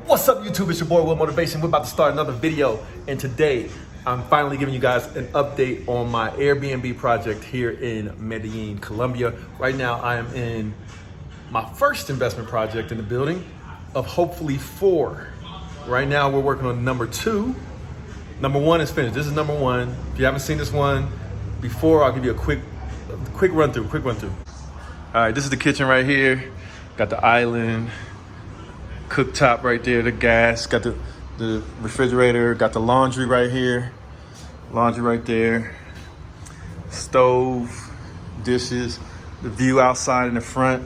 What's up, YouTube? It's your boy, Will Motivation. We're about to start another video, and today I'm finally giving you guys an update on my Airbnb project here in Medellin, Colombia. Right now, I am in my first investment project in the building of hopefully 4. Right now, we're working on number 2. Number 1 is finished. This is number 1. If you haven't seen this one before, I'll give you a quick run through. All right, this is the kitchen right here. Got the island, cooktop right there, the gas, got the refrigerator, got the laundry right here, laundry right there, stove, dishes, the view outside in the front.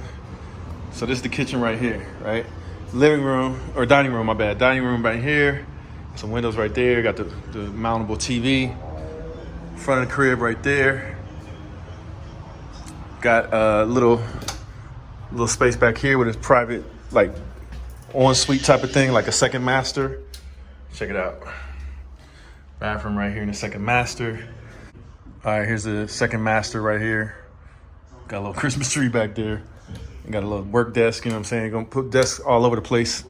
So this is the kitchen right here, right? Living room, or dining room, my bad. Dining room right here, some windows right there, got the mountable TV, front of the crib right there. Got a little space back here with a private, like, ensuite type of thing, like a second master. Check it out. Bathroom right here in the second master. All right, here's the second master right here. Got a little Christmas tree back there. Got a little work desk, you know what I'm saying? Gonna put desks all over the place.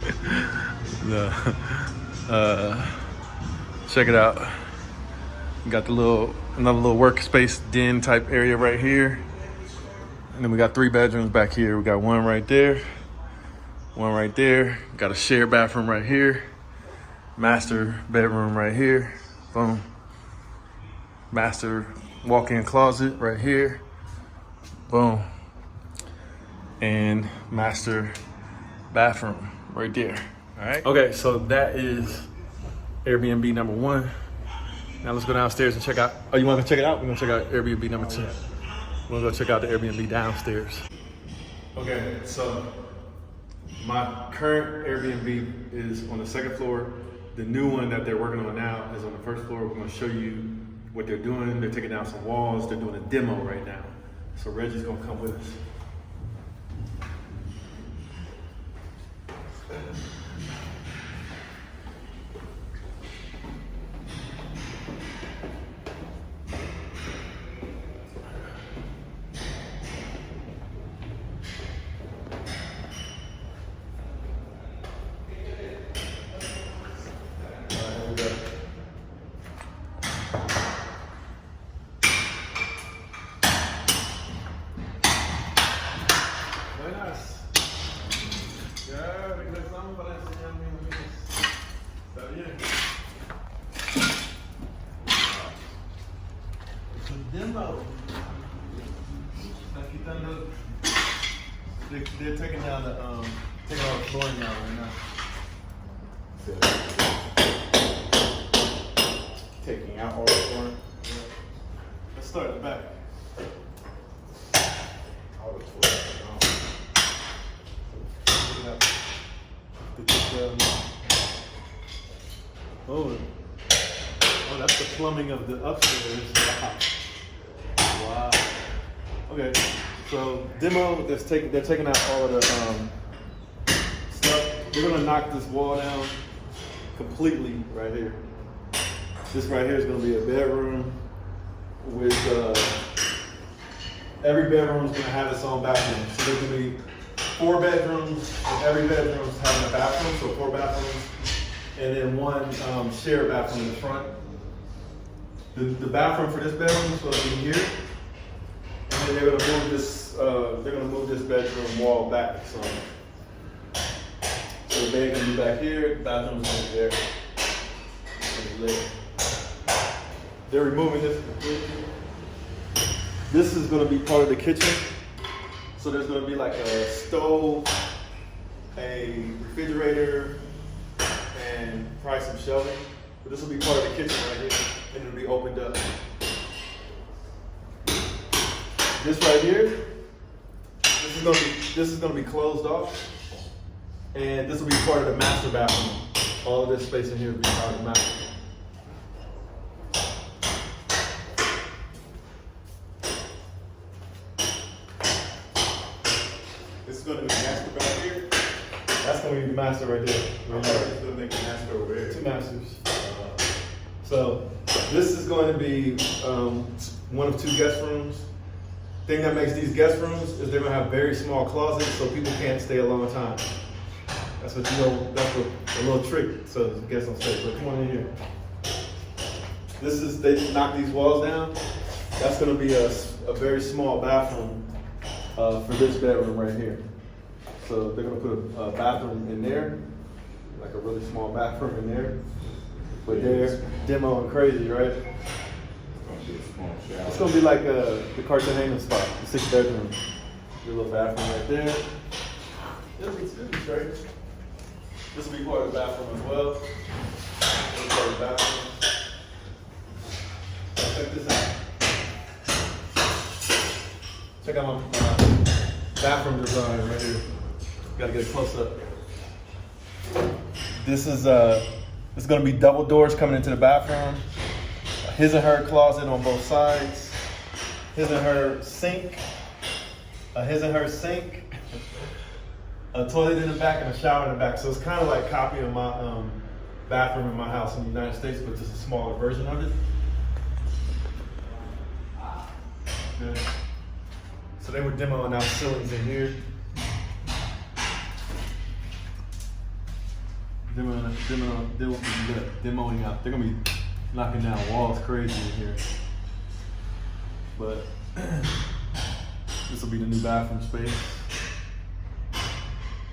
Check it out. Got another little workspace den type area right here. And then we got 3 bedrooms back here. We got one right there. One right there. Got a shared bathroom right here. Master bedroom right here. Boom. Master walk-in closet right here. Boom. And master bathroom right there. All right. Okay, so that is Airbnb number 1. Now let's go downstairs and check out. Oh, you want to check it out? We're gonna check out Airbnb number 2. We're gonna go check out the Airbnb downstairs. Okay, so my current Airbnb is on the 2nd floor. The new one that they're working on now is on the 1st floor. We're gonna show you what they're doing. They're taking down some walls. They're doing a demo right now. So Reggie's gonna come with us. Demo. They're taking down taking all the flooring down right now. Taking out all the flooring. Yeah. Let's start at the back. All the flooring. Oh, that's the plumbing of the upstairs. Wow. Okay, so demo. They're taking out all of the stuff. They're gonna knock this wall down completely right here. This right here is gonna be a bedroom with every bedroom is gonna have its own bathroom. So there's gonna be 4 bedrooms, and every bedroom is having a bathroom, so 4 bathrooms, and then 1 shared bathroom in the front. The bathroom for this bedroom is going to be here, and then they're going to move this. They're going to move this bedroom wall back. So the bed can be back here. The bathroom is going to be there. They're removing this completely. This is going to be part of the kitchen. So there's going to be like a stove, a refrigerator, and probably some shelving. But this will be part of the kitchen right here, and it'll be opened up. This right here, this is gonna be closed off, and this will be part of the master bathroom. All of this space in here will be part of the master. This is gonna be the master back here. That's gonna be the master right there. Right there. It's gonna make the master over there. 2 masters. So this is going to be one of 2 guest rooms. Thing that makes these guest rooms is they're going to have very small closets, so people can't stay a long time. That's what that's a little trick, so the guests don't stay. But come on in here. They knock these walls down. That's gonna be a very small bathroom for this bedroom right here. So they're gonna put a bathroom in there, like a really small bathroom in there. But they're demoing crazy, right? It's gonna be like the Cartagena spot, the 6th bedroom. Your little bathroom right there. It'll be straight. This will be part of the bathroom as well. This is part of the bathroom. Check this out. Check out my bathroom design right here. Gotta get a close up. This is gonna be double doors coming into the bathroom. His and her closet on both sides. His and her sink. A toilet in the back and a shower in the back. So it's kind of like copying my bathroom in my house in the United States, but just a smaller version of it. Good. So they were demoing out ceilings in here. Demoing out. They're gonna be knocking down walls crazy in here. But this will be the new bathroom space.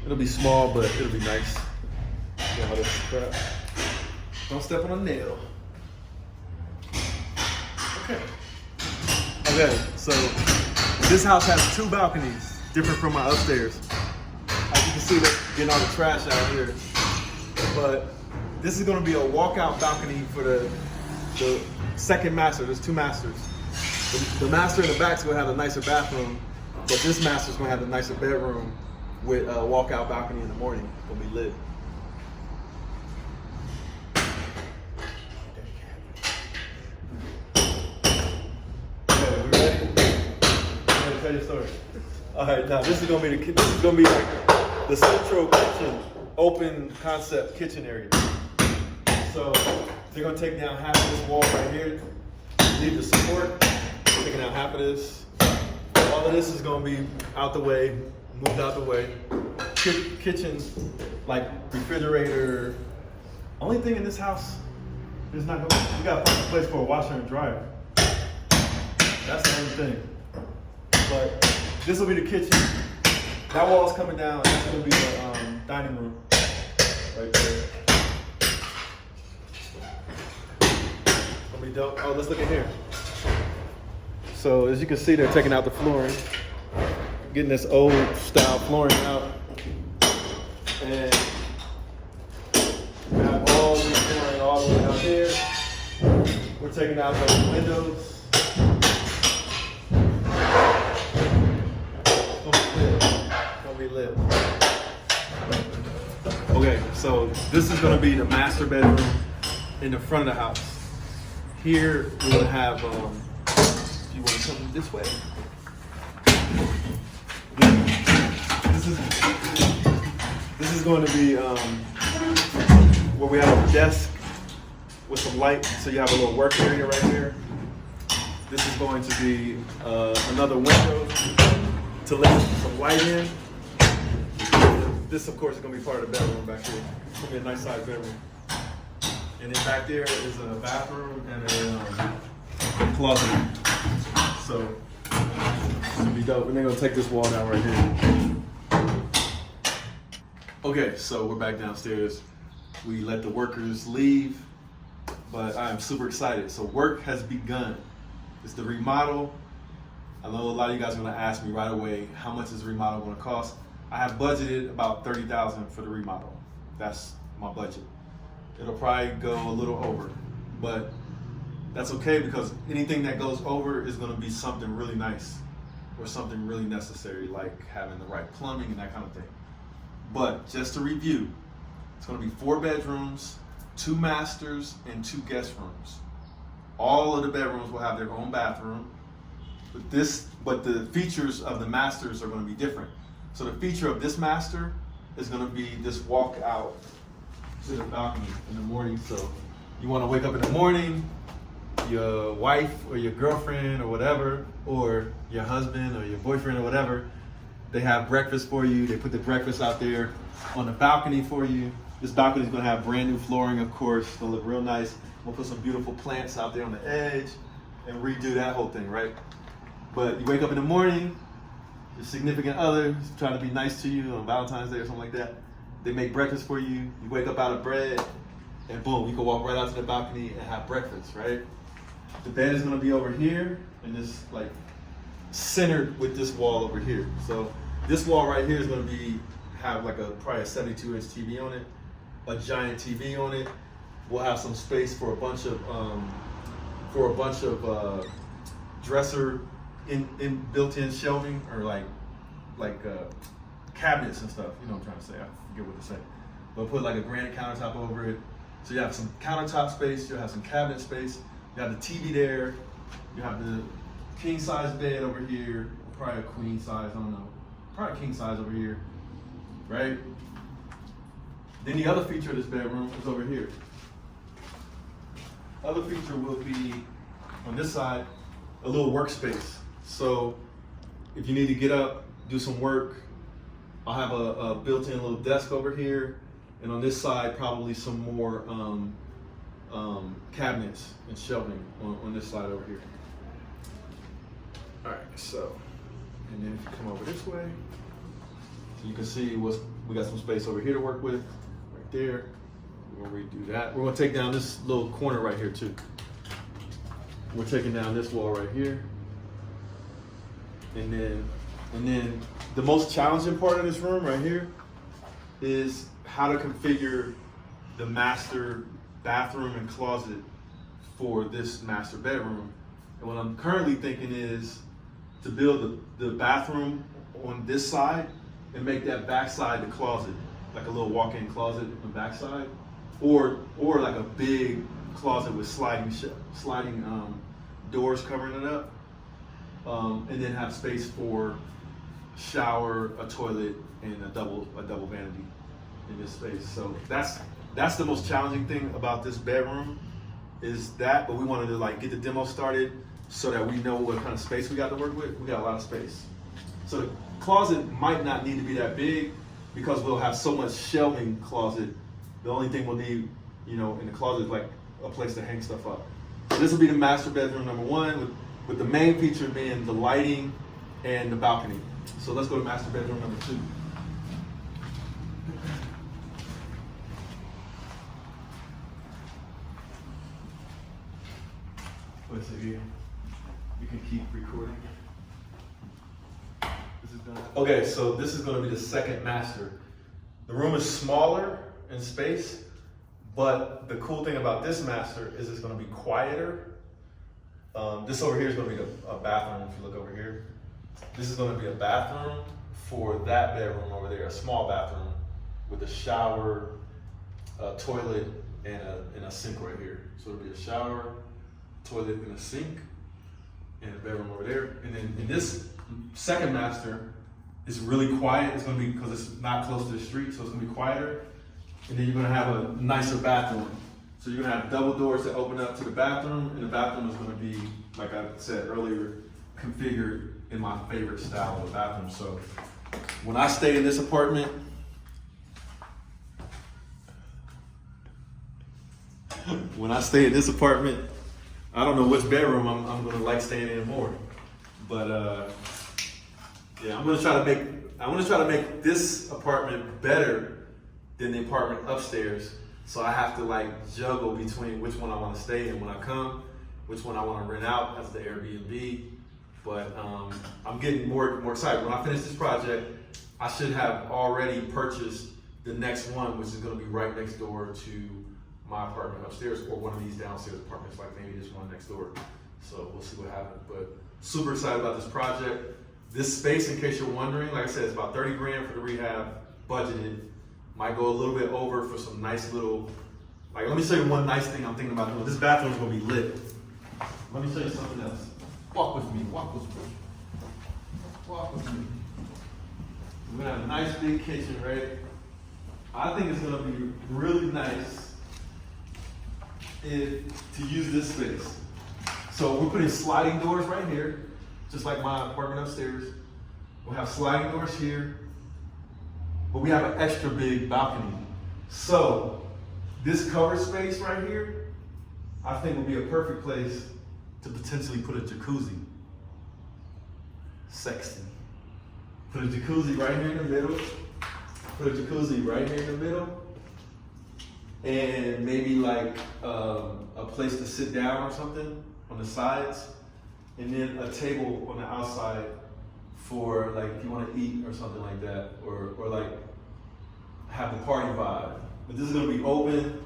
It'll be small, but it'll be nice. See how this crap. Don't step on a nail. Okay, so this house has 2 balconies, different from my upstairs. As you can see, they're getting all the trash out here. But this is gonna be a walkout balcony for the second master. There's 2 masters. The master in the back is gonna have a nicer bathroom, but this master is gonna have a nicer bedroom with a walkout balcony in the morning. It's gonna be lit. Okay, we ready? I'm gonna tell you a story. All right, now this is gonna be like the central kitchen, open concept kitchen area. So they're gonna take down half of this wall right here. Need the support. Taking out half of this. All of this is gonna be out the way, moved out the way. Kitchen, like refrigerator. Only thing in this house, there's not gonna be, we gotta find a place for a washer and dryer. That's the only thing. But this will be the kitchen. That wall's coming down. That's gonna be the dining room right there. Gonna be dope. Oh, let's look in here. So as you can see, they're taking out the flooring, getting this old style flooring out, and we have all this flooring all the way down here. We're taking out those windows. It's gonna be lit. Okay, so this is gonna be the master bedroom in the front of the house. Here we're gonna have. You want to come this way? This is going to be where we have a desk with some light, so you have a little work area right here. This is going to be another window to let some light in. This, of course, is going to be part of the bedroom back here. It's going to be a nice sized bedroom. And then back there is a bathroom and a closet. So it's gonna be dope. And they're gonna take this wall down right here. Okay, so we're back downstairs. We let the workers leave, but I am super excited. So work has begun. It's the remodel. I know a lot of you guys are gonna ask me right away, how much is the remodel gonna cost? I have budgeted about $30,000 for the remodel. That's my budget. It'll probably go a little over, but that's okay, because anything that goes over is going to be something really nice or something really necessary, like having the right plumbing and that kind of thing. But just to review, it's going to be 4 bedrooms, 2 masters, and 2 guest rooms. All of the bedrooms will have their own bathroom, but the features of the masters are going to be different. So the feature of this master is going to be this walk out to the balcony in the morning. So you want to wake up in the morning, your wife or your girlfriend or whatever, or your husband or your boyfriend or whatever, They have breakfast for you. They put the breakfast out there on the balcony for you. This balcony is gonna have brand new flooring, of course. It's gonna look real nice. We'll put some beautiful plants out there on the edge and redo that whole thing, right? But you wake up in the morning, your significant other is trying to be nice to you on Valentine's Day or something like that. They make breakfast for you. You wake up out of bed, and boom, you can walk right out to the balcony and have breakfast, right? The bed is gonna be over here, and this like centered with this wall over here. So this wall right here is gonna have like probably a 72-inch TV on it, a giant TV on it. We'll have some space for a bunch of dresser in built-in shelving, or like cabinets and stuff. You know what I'm trying to say. I forget what to say. But put like a granite countertop over it. So you have some countertop space. You'll have some cabinet space. You have the TV there. You have the king size bed over here. Probably a queen size. I don't know. Probably king size over here. Right? Then the other feature of this bedroom is over here. Other feature will be on this side, a little workspace. So if you need to get up, do some work, I'll have a built-in little desk over here, and on this side probably some more cabinets and shelving on this side over here. All right, so, and then if you come over this way, so you can see we got some space over here to work with, right there. We're gonna redo that. We're gonna take down this little corner right here too. We're taking down this wall right here. And then the most challenging part of this room right here is how to configure the master bathroom and closet for this master bedroom. And what I'm currently thinking is to build the bathroom on this side and make that back side the closet, like a little walk-in closet on the back side, or like a big closet with sliding doors covering it up, and then have space for shower, a toilet, and a double vanity in this space. So that's the most challenging thing about this bedroom, is that. But we wanted to like get the demo started so that we know what kind of space we got to work with. We got a lot of space. So the closet might not need to be that big because we'll have so much shelving closet. The only thing we'll need, in the closet is like a place to hang stuff up. So this will be the master bedroom number one, with the main feature being the lighting and the balcony. So let's go to master bedroom number two. What's it here? You can keep recording. This is done. Okay, so this is going to be the second master. The room is smaller in space, but the cool thing about this master is it's going to be quieter. This over here is going to be a bathroom. If you look over here, this is going to be a bathroom for that bedroom over there, a small bathroom with a shower, a toilet, and a sink right here. So it'll be a shower, toilet, and a sink, and a bedroom over there. And then in this second master, it's really quiet. It's going to be, because it's not close to the street, so it's going to be quieter. And then you're going to have a nicer bathroom. So you're going to have double doors that open up to the bathroom, and the bathroom is going to be, like I said earlier, configured in my favorite style of a bathroom. So when I stay in this apartment, I don't know which bedroom I'm going to like staying in more. But yeah, I'm going to try to make this apartment better than the apartment upstairs. So I have to like juggle between which one I want to stay in when I come, which one I want to rent out as the Airbnb. But I'm getting more excited. When I finish this project, I should have already purchased the next one, which is going to be right next door to my apartment upstairs, or one of these downstairs apartments, like maybe this one next door. So we'll see what happens. But super excited about this project. This space, in case you're wondering, like I said, it's about 30 grand for the rehab, budgeted. Might go a little bit over for some nice little, like, let me show you one nice thing I'm thinking about doing. This bathroom is gonna be lit. Let me show you something else. Walk with me. We're gonna have a nice big kitchen, right? I think it's gonna be really nice to use this space. So we're putting sliding doors right here, just like my apartment upstairs. We'll have sliding doors here, but we have an extra big balcony. So this cover space right here, I think will be a perfect place to potentially put a jacuzzi. Sexy. Put a jacuzzi right here in the middle. Put a jacuzzi right here in the middle. And maybe like a place to sit down or something on the sides. And then a table on the outside for like if you want to eat or something like that. Or like have the party vibe. But this is gonna be open.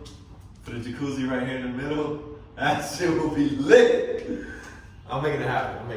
Put a jacuzzi right here in the middle. That shit will be lit. I'm making it happen.